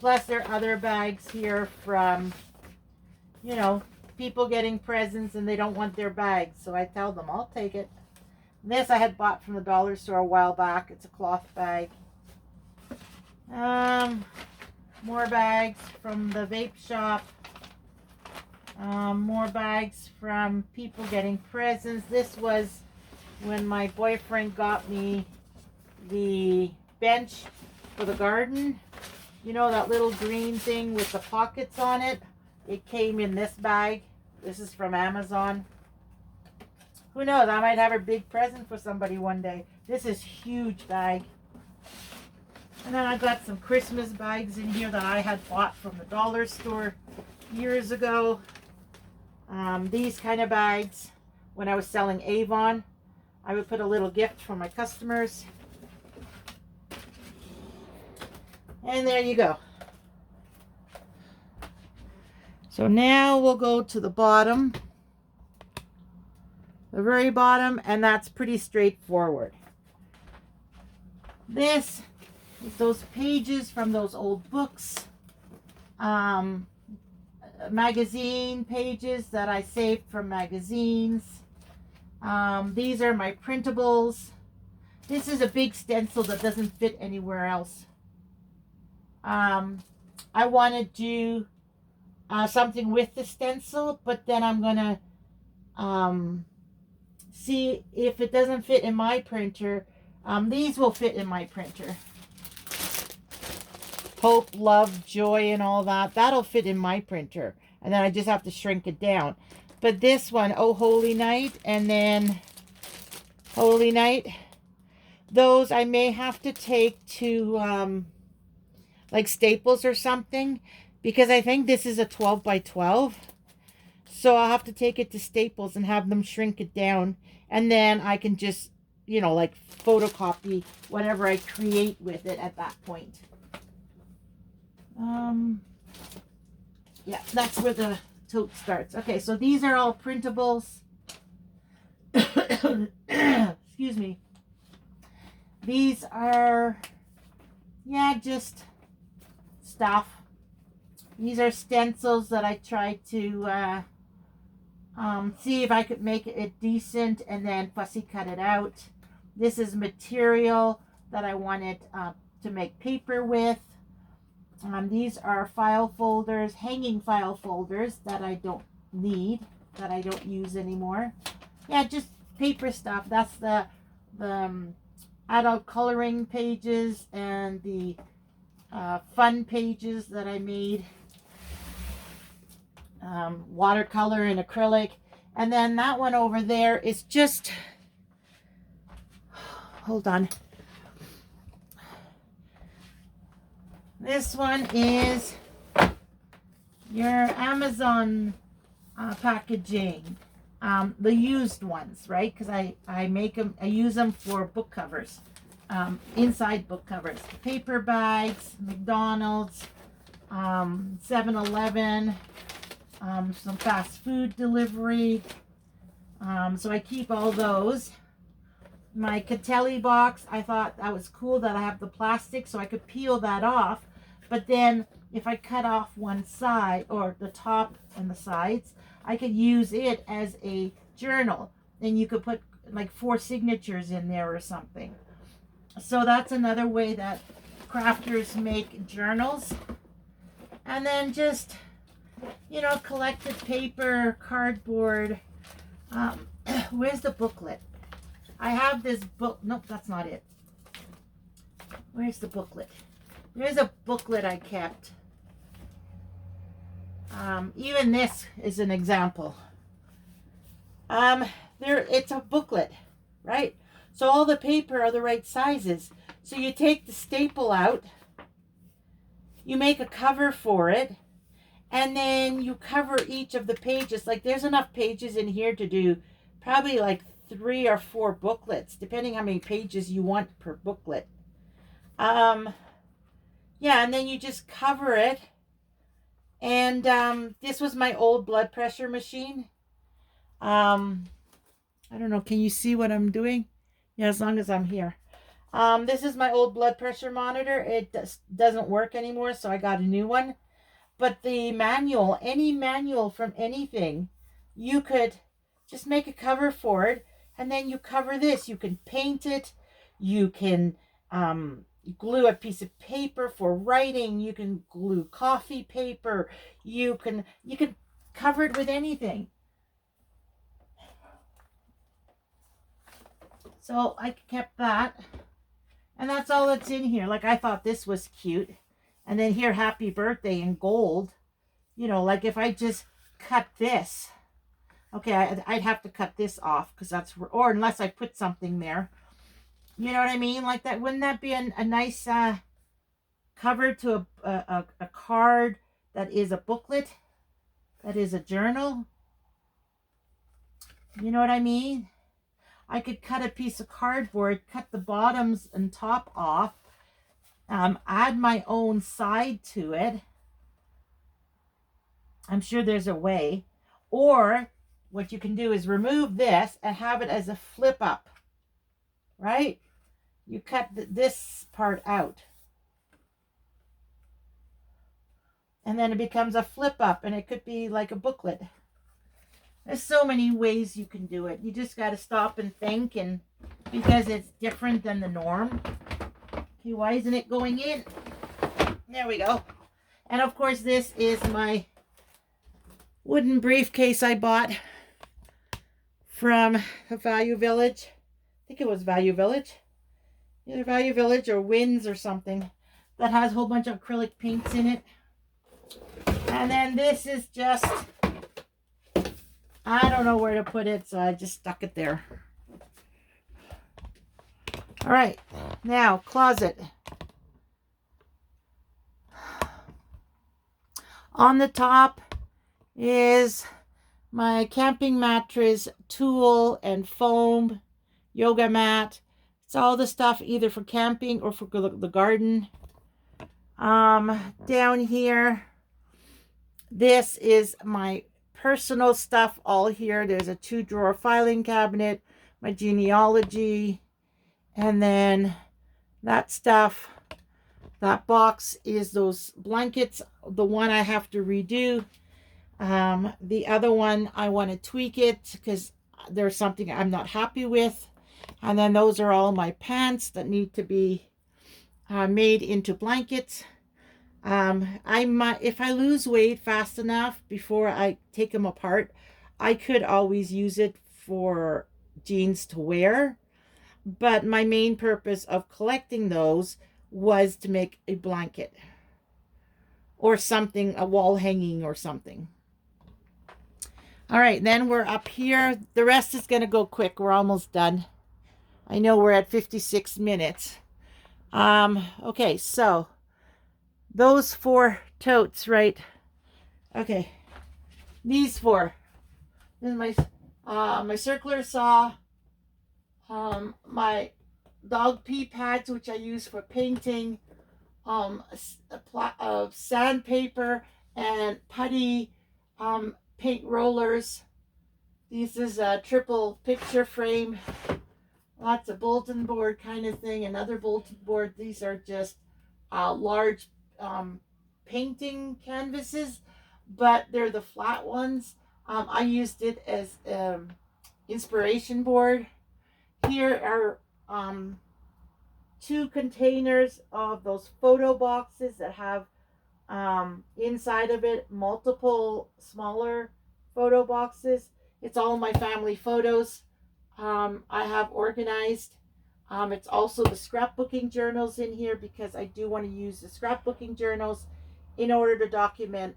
Plus there are other bags here from, you know, people getting presents and they don't want their bags. So I tell them, I'll take it. This I had bought from the dollar store a while back. It's a cloth bag. More bags from the vape shop. More bags from people getting presents. This was when my boyfriend got me the bench for the garden. You know, that little green thing with the pockets on it? It came in this bag. This is from Amazon. Who knows? I might have a big present for somebody one day. This is huge bag. And then I got some Christmas bags in here that I had bought from the dollar store years ago. These kind of bags, when I was selling Avon, I would put a little gift for my customers. And there you go. So now we'll go to the bottom, the very bottom, and that's pretty straightforward. This is those pages from those old books. magazine pages that I saved from magazines. These are my printables. This is a big stencil that doesn't fit anywhere else. I want to do something with the stencil, but then I'm going to see if it doesn't fit in my printer. These will fit in my printer. Hope, love, joy, and all that. That'll fit in my printer. And then I just have to shrink it down. But this one, Oh Holy Night, and then Holy Night, those I may have to take to like Staples or something, because I think this is a 12 by 12. So I'll have to take it to Staples and have them shrink it down. And then I can just, you know, like photocopy whatever I create with it at that point. Yeah, that's where the tote starts. Okay, so these are all printables. Excuse me. These are, yeah, just stuff. These are stencils that I tried to see if I could make it decent and then fussy cut it out. This is material that I wanted to make paper with. These are file folders, hanging file folders that I don't need, that I don't use anymore. Yeah, just paper stuff. That's the adult coloring pages and the fun pages that I made. Watercolor and acrylic. And then that one over there is just, hold on. This one is your Amazon packaging, the used ones, right? Because I make them, I use them for book covers, inside book covers, paper bags, McDonald's, 7-Eleven, some fast food delivery. So I keep all those. My Catelli box, I thought that was cool that I have the plastic so I could peel that off. But then if I cut off one side, or the top and the sides, I could use it as a journal. And you could put like 4 signatures in there or something. So that's another way that crafters make journals. And then just, you know, collected paper, cardboard. Where's the booklet? I have this book. Nope, that's not it. Where's the booklet? There's a booklet I kept. Even this is an example. It's a booklet, right? So all the paper are the right sizes. So you take the staple out, you make a cover for it, and then you cover each of the pages. Like there's enough pages in here to do probably like 3 or 4 booklets, depending how many pages you want per booklet. Yeah, and then you just cover it. And this was my old blood pressure machine. I don't know, can you see what I'm doing? Yeah, as long as I'm here. This is my old blood pressure monitor. It doesn't work anymore, so I got a new one. But the manual, any manual from anything, you could just make a cover for it, and then you cover this. You can paint it. You can glue a piece of paper for writing. You can glue coffee paper. You can cover it with anything. So I kept that, and that's all that's in here. Like I thought this was cute. And then here, happy birthday in gold. You know, like if I just cut this, okay, I'd have to cut this off because that's, or unless I put something there. You know what I mean? Like that, wouldn't that be a nice cover to a card that is a booklet, that is a journal? You know what I mean? I could cut a piece of cardboard, cut the bottoms and top off, add my own side to it. I'm sure there's a way. Or what you can do is remove this and have it as a flip up, right? You cut this part out. And then it becomes a flip up, and it could be like a booklet. There's so many ways you can do it. You just got to stop and think, and because it's different than the norm. Okay, why isn't it going in? There we go. And of course, this is my wooden briefcase I bought from Value Village. I think it was Value Village. Either Value Village or Winds or something. That has a whole bunch of acrylic paints in it. And then this is just, I don't know where to put it, so I just stuck it there. All right, now closet. On the top is my camping mattress, tool, and foam, yoga mat. It's all the stuff either for camping or for the garden. Down here, this is my personal stuff all here. There's a 2-drawer filing cabinet, my genealogy, and then that stuff. That box is those blankets. The one I have to redo. The other one, I want to tweak it because there's something I'm not happy with. And then those are all my pants that need to be made into blankets. If I lose weight fast enough before I take them apart, I could always use it for jeans to wear. But my main purpose of collecting those was to make a blanket or something, a wall hanging or something. All right, then we're up here. The rest is going to go quick. We're almost done. I know we're at 56 minutes. Okay, so those 4 totes, right? Okay, these 4. This is my circular saw, my dog pee pads, which I use for painting, sandpaper and putty, paint rollers. This is a triple picture frame, lots of bulletin board kind of thing, another bulletin board. These are just large painting canvases, but they're the flat ones. I used it as inspiration board. Here are 2 containers of those photo boxes that have inside of it multiple smaller photo boxes. It's all my family photos I have organized. It's also the scrapbooking journals in here because I do want to use the scrapbooking journals in order to document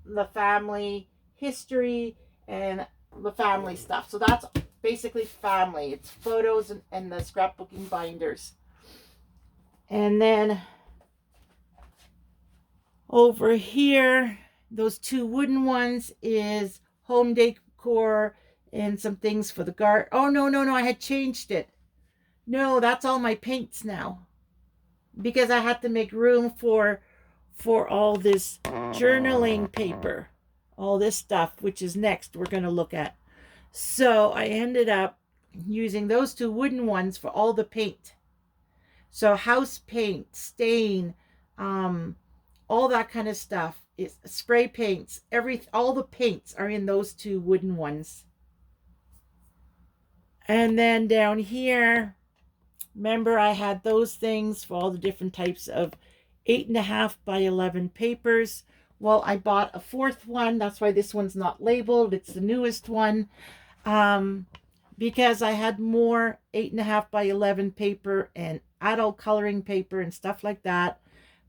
the family history and the family stuff. So that's basically family. It's photos and the scrapbooking binders. And then over here, those 2 wooden ones is home decor and some things for the garden. Oh, no, I had changed it. No, that's all my paints now. Because I had to make room for all this journaling paper. All this stuff, which is next we're going to look at. So I ended up using those 2 wooden ones for all the paint. So house paint, stain, all that kind of stuff. It's spray paints, all the paints are in those 2 wooden ones. And then down here, remember I had those things for all the different types of 8.5 by 11 papers. Well, I bought a 4th one. That's why this one's not labeled. It's the newest one. Because I had more 8.5 by 11 paper and adult coloring paper and stuff like that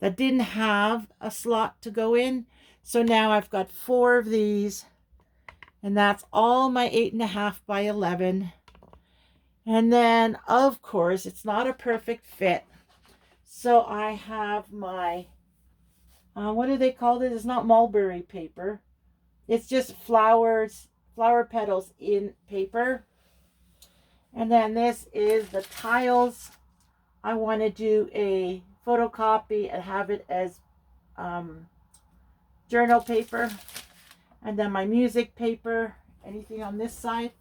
didn't have a slot to go in. So now I've got 4 of these, and that's all my 8.5 by 11. And then, of course, it's not a perfect fit. So I have my, what do they call this? It's not mulberry paper. It's just flower petals in paper. And then this is the tiles. I want to do a photocopy and have it as journal paper. And then my music paper. Anything on this side?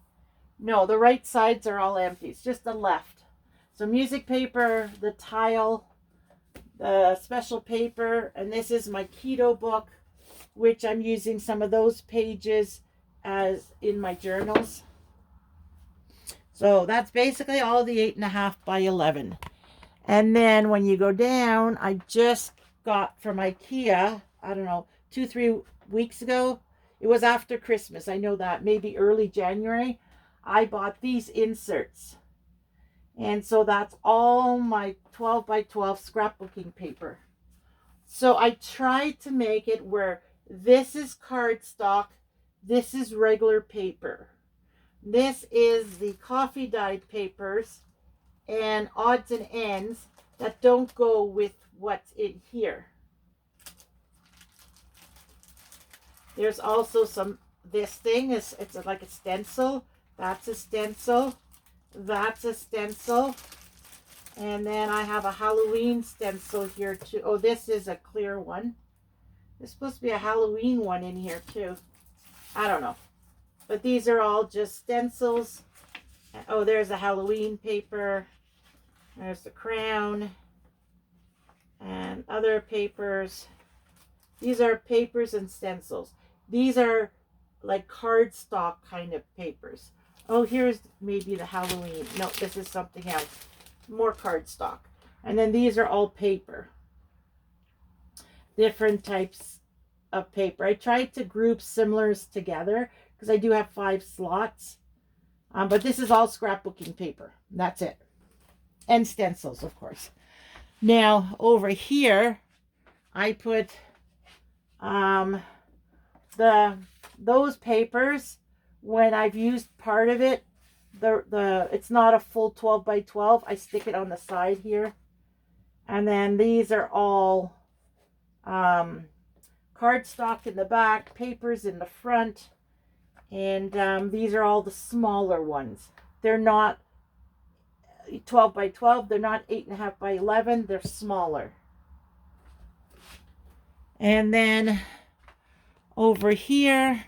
No, the right sides are all empty. It's just the left. So music paper, the tile, the special paper, and this is my keto book, which I'm using some of those pages as in my journals. So that's basically all the 8.5 by 11. And then when you go down, I just got from IKEA, I don't know, 2-3 weeks ago. It was after Christmas, I know that, maybe early January. I bought these inserts. And so that's all my 12 by 12 scrapbooking paper. So I tried to make it where this is cardstock, this is regular paper. This is the coffee dyed papers and odds and ends that don't go with what's in here. There's also some, this thing is, it's like a stencil. That's a stencil. That's a stencil. And then I have a Halloween stencil here too. Oh, this is a clear one. There's supposed to be a Halloween one in here too. I don't know. But these are all just stencils. Oh, there's a Halloween paper. There's the crown. And other papers. These are papers and stencils. These are like cardstock kind of papers. Oh, here's maybe the Halloween. No, this is something else. More cardstock. And then these are all paper. Different types of paper. I tried to group similars together because I do have 5 slots. But this is all scrapbooking paper. That's it. And stencils, of course. Now, over here, I put those papers. When I've used part of it, it's not a full 12 by 12. I stick it on the side here. And then these are all cardstock in the back, papers in the front. And these are all the smaller ones. They're not 12 by 12. They're not 8.5 by 11. They're smaller. And then over here,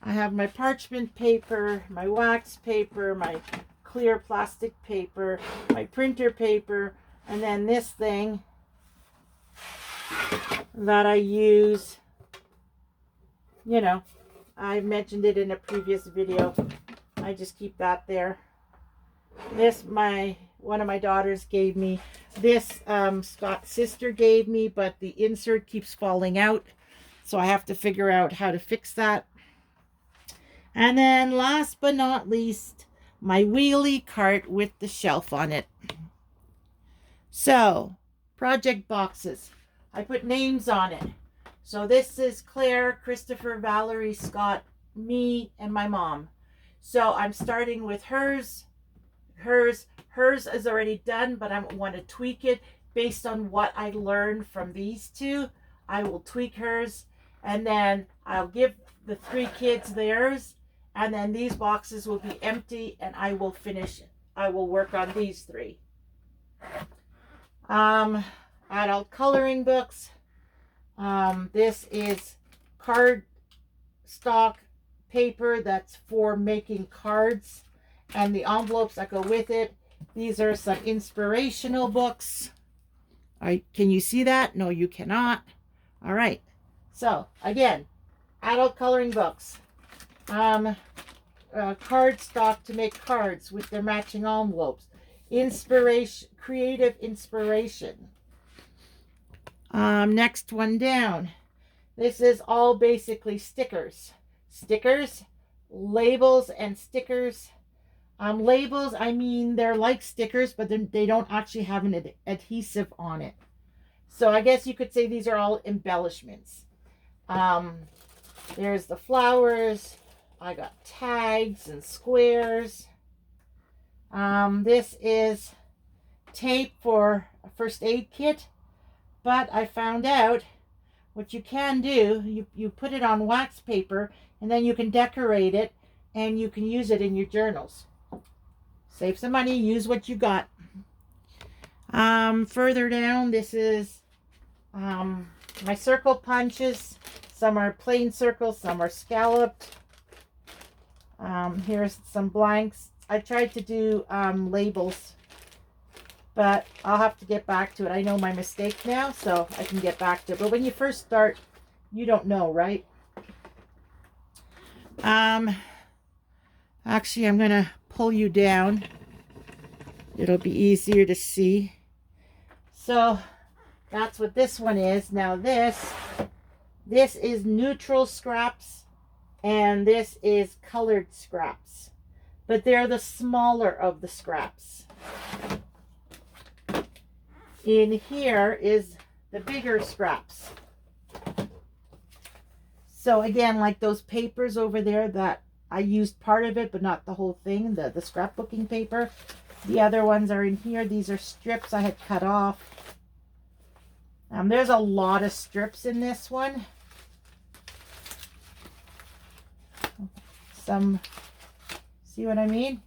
I have my parchment paper, my wax paper, my clear plastic paper, my printer paper, and then this thing that I use, you know, I mentioned it in a previous video. I just keep that there. This, one of my daughters gave me. This Scott's sister gave me, but the insert keeps falling out. So I have to figure out how to fix that. And then last but not least, my wheelie cart with the shelf on it. So, project boxes. I put names on it. So this is Claire, Christopher, Valerie, Scott, me, and my mom. So I'm starting with hers. Hers is already done, but I want to tweak it based on what I learned from these two. I will tweak hers, and then I'll give the 3 kids theirs, and then these boxes will be empty, and I will finish it. I will work on these 3. Adult coloring books. This is cardstock paper that's for making cards, and the envelopes that go with it. These are some inspirational books. Can you see that? No, you cannot. All right. So again, adult coloring books. Cardstock to make cards with their matching envelopes. Inspiration, creative inspiration. Next one down. This is all basically stickers. Stickers, labels, and stickers. Labels, I mean, they're like stickers, but they don't actually have an adhesive on it. So I guess you could say these are all embellishments. There's the flowers. I got tags and squares. This is tape for a first aid kit. But I found out what you can do. You put it on wax paper, and then you can decorate it, and you can use it in your journals. Save some money, use what you got. Further down, this is my circle punches. Some are plain circles, some are scalloped. Here's some blanks. I tried to do labels but I'll have to get back to it. I know my mistake now, so I can get back to it. But when you first start, you don't know, right? Actually, I'm going to pull you down. It'll be easier to see. So that's what this one is. Now this is neutral scraps and this is colored scraps. But they're the smaller of the scraps. In here is the bigger scraps. So again, like those papers over there that I used part of it, but not the whole thing, the scrapbooking paper. The other ones are in here. These are strips I had cut off. There's a lot of strips in this one. Some, see what I mean?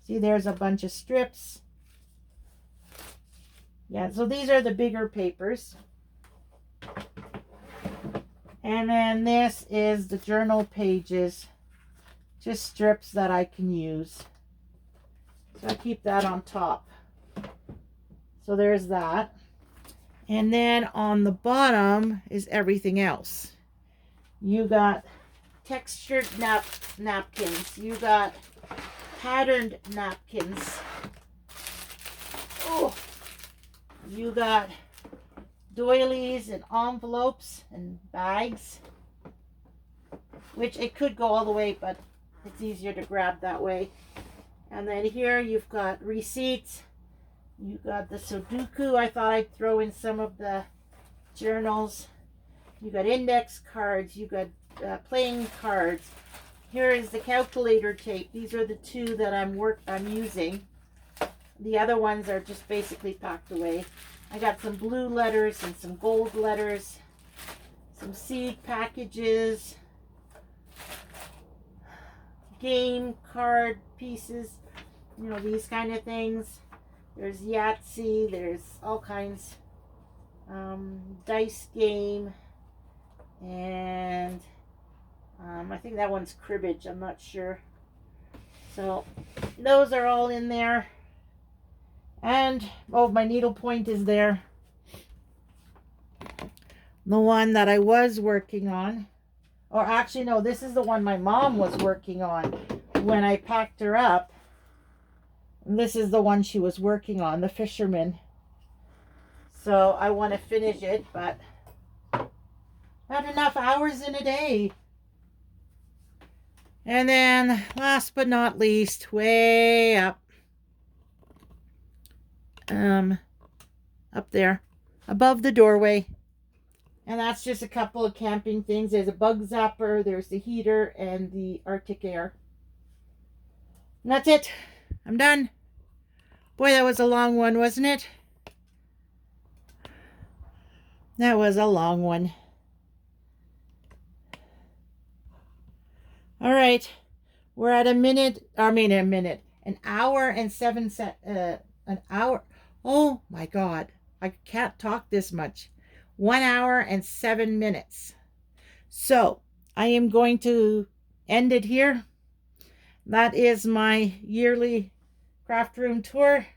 See, there's a bunch of strips. Yeah, so these are the bigger papers. And then this is the journal pages. Just strips that I can use. So I keep that on top. So there's that. And then on the bottom is everything else. You got textured napkins. You got patterned napkins. Oh, you got doilies and envelopes and bags, which it could go all the way, but it's easier to grab that way. And then here you've got receipts. You got the Sudoku. I thought I'd throw in some of the journals. You got index cards. You got playing cards. Here is the calculator tape. These are the two that I'm using. The other ones are just basically packed away. I got some blue letters and some gold letters. Some seed packages. Game card pieces. You know, these kind of things. There's Yahtzee. There's all kinds. Dice game. And I think that one's cribbage. I'm not sure. So those are all in there. And, oh, my needlepoint is there. The one that I was working on. Or actually, no, this is the one my mom was working on when I packed her up. And this is the one she was working on, the fisherman. So I want to finish it, but not enough hours in a day. And then, last but not least, way up. Up there, above the doorway. And that's just a couple of camping things. There's a bug zapper, there's the heater, and the Arctic Air. And that's it. I'm done. Boy, that was a long one, wasn't it? That was a long one. All right. We're at an hour and 7 an hour. Oh my God. I can't talk this much. 1 hour and 7 minutes. So I am going to end it here. That is my yearly craft room tour.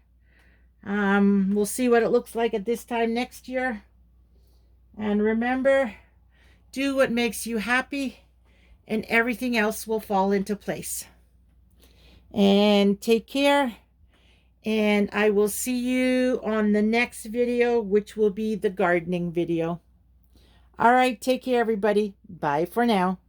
We'll see what it looks like at this time next year. And remember, do what makes you happy and everything else will fall into place. And take care. And I will see you on the next video, which will be the gardening video. All right, take care, everybody. Bye for now.